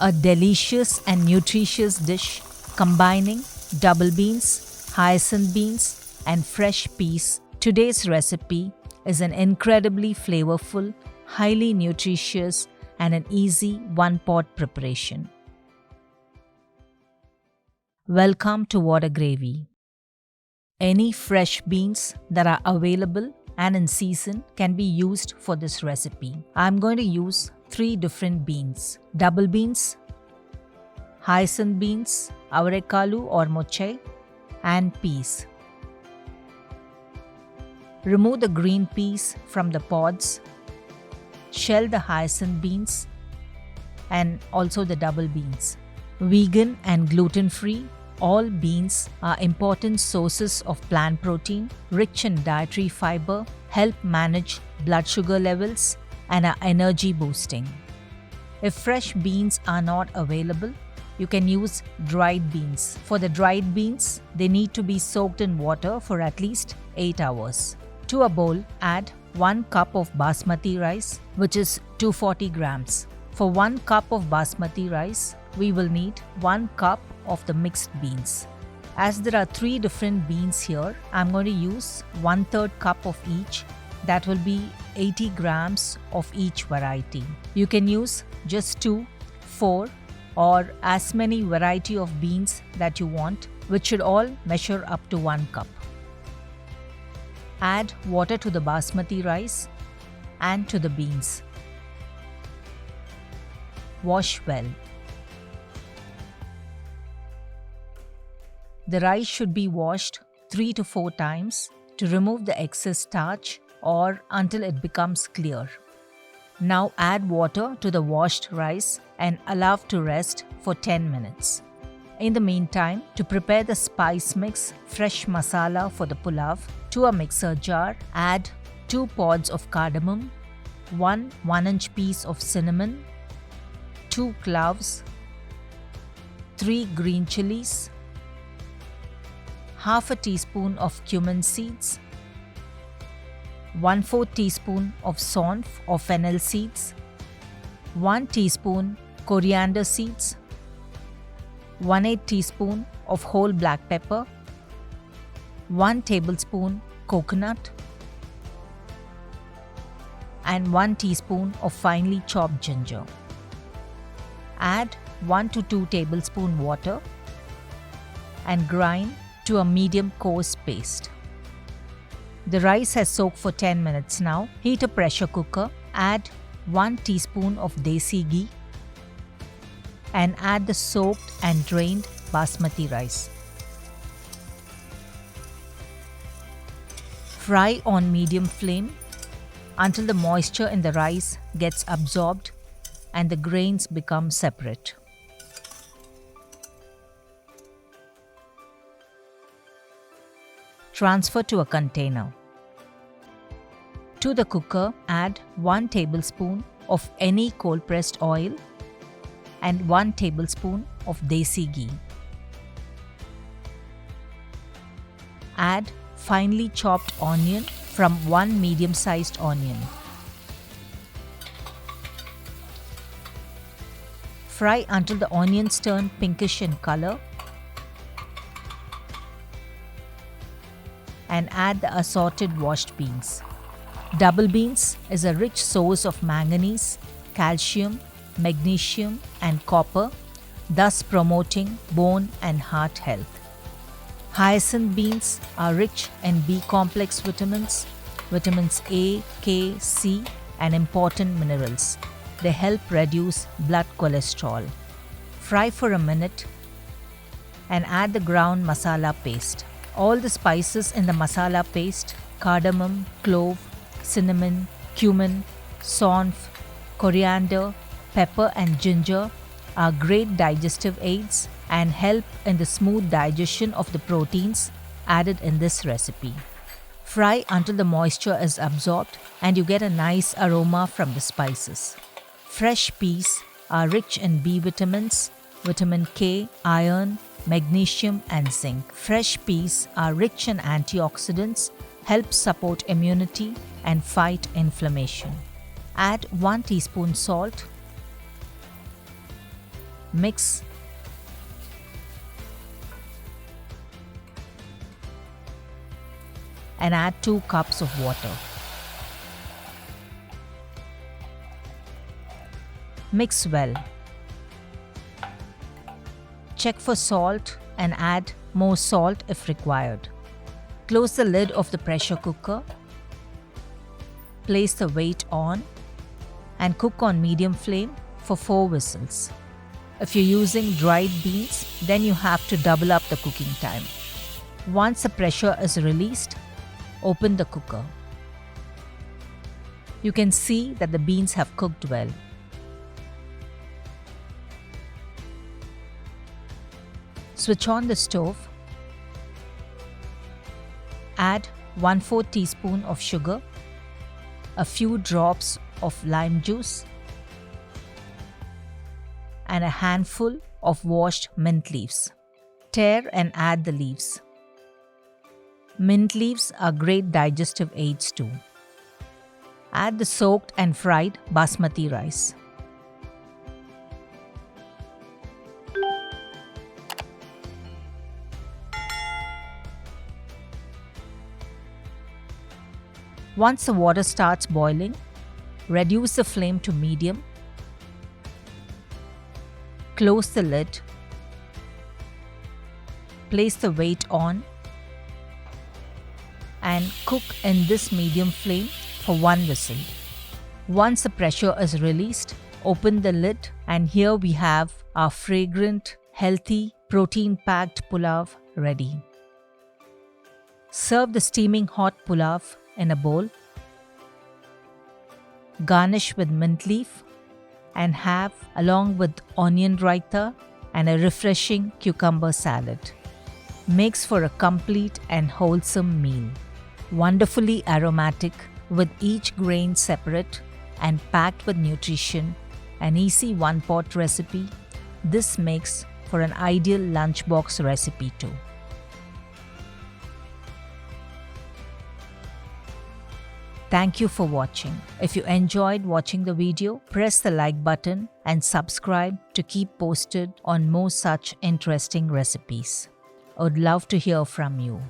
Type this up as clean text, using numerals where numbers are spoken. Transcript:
A delicious and nutritious dish combining double beans, hyacinth beans, and fresh peas. Today's recipe is an incredibly flavorful, highly nutritious, and an easy one-pot preparation. Welcome to Water Gravy. Any fresh beans that are available and in season can be used for this recipe. I'm going to use 3 different beans: double beans, hyacinth beans, Avarekalu or Mochai, and peas. Remove the green peas from the pods, shell the hyacinth beans, and also the double beans. Vegan and gluten-free, all beans are important sources of plant protein, rich in dietary fiber, help manage blood sugar levels, and are energy boosting. If fresh beans are not available, you can use dried beans. For the dried beans, they need to be soaked in water for at least 8 hours. To a bowl, add 1 cup of basmati rice, which is 240 grams. For 1 cup of basmati rice, we will need 1 cup of the mixed beans. As there are 3 different beans here, I'm going to use 1/3 cup of each. That will be 80 grams of each variety. You can use just 2, 4, or as many variety of beans that you want, which should all measure up to 1 cup. Add water to the basmati rice and to the beans. Wash well. The rice should be washed 3 to 4 times to remove the excess starch or until it becomes clear. Now add water to the washed rice and allow to rest for 10 minutes. In the meantime, to prepare the spice mix, fresh masala for the pulao, to a mixer jar, add 2 pods of cardamom, 1 1-inch piece of cinnamon, 2 cloves, 3 green chilies, half a teaspoon of cumin seeds, 1/4 teaspoon of saunf or fennel seeds, 1 teaspoon coriander seeds, 1/8 teaspoon of whole black pepper, 1 tablespoon coconut, and 1 teaspoon of finely chopped ginger. Add 1 to 2 tablespoon water and grind to a medium coarse paste. The rice has soaked for 10 minutes now. Heat a pressure cooker. Add 1 teaspoon of desi ghee and add the soaked and drained basmati rice. Fry on medium flame until the moisture in the rice gets absorbed and the grains become separate. Transfer to a container. To the cooker, add 1 tablespoon of any cold-pressed oil and 1 tablespoon of desi ghee. Add finely chopped onion from 1 medium-sized onion. Fry until the onions turn pinkish in color and add the assorted washed beans. Double beans is a rich source of manganese, calcium, magnesium, and copper, thus promoting bone and heart health. Hyacinth beans are rich in B-complex vitamins, vitamins A, K, C, and important minerals. They help reduce blood cholesterol. Fry for a minute and add the ground masala paste. All the spices in the masala paste, cardamom, clove, cinnamon, cumin, saunf, coriander, pepper and ginger are great digestive aids and help in the smooth digestion of the proteins added in this recipe. Fry until the moisture is absorbed and you get a nice aroma from the spices. Fresh peas are rich in B vitamins, vitamin K, iron, magnesium and zinc. Fresh peas are rich in antioxidants, help support immunity and fight inflammation. Add 1 teaspoon salt, Mix and add 2 cups of water. Mix well. Check for salt and add more salt if required. Close the lid of the pressure cooker. Place the weight on and cook on medium flame for 4 whistles. If you're using dried beans, then you have to double up the cooking time. Once the pressure is released, open the cooker. You can see that the beans have cooked well. Switch on the stove. Add 1/4 teaspoon of sugar, a few drops of lime juice, and a handful of washed mint leaves. Tear and add the leaves. Mint leaves are great digestive aids too. Add the soaked and fried basmati rice. Once the water starts boiling, reduce the flame to medium. Close the lid. Place the weight on and cook in this medium flame for 1 whistle. Once the pressure is released, open the lid and here we have our fragrant, healthy, protein-packed pulao ready. Serve the steaming hot pulao in a bowl. Garnish with mint leaf and have along with onion raita and a refreshing cucumber salad. Makes for a complete and wholesome meal. Wonderfully aromatic with each grain separate and packed with nutrition, an easy one-pot recipe. This makes for an ideal lunchbox recipe too. Thank you for watching. If you enjoyed watching the video, press the like button and subscribe to keep posted on more such interesting recipes. I would love to hear from you.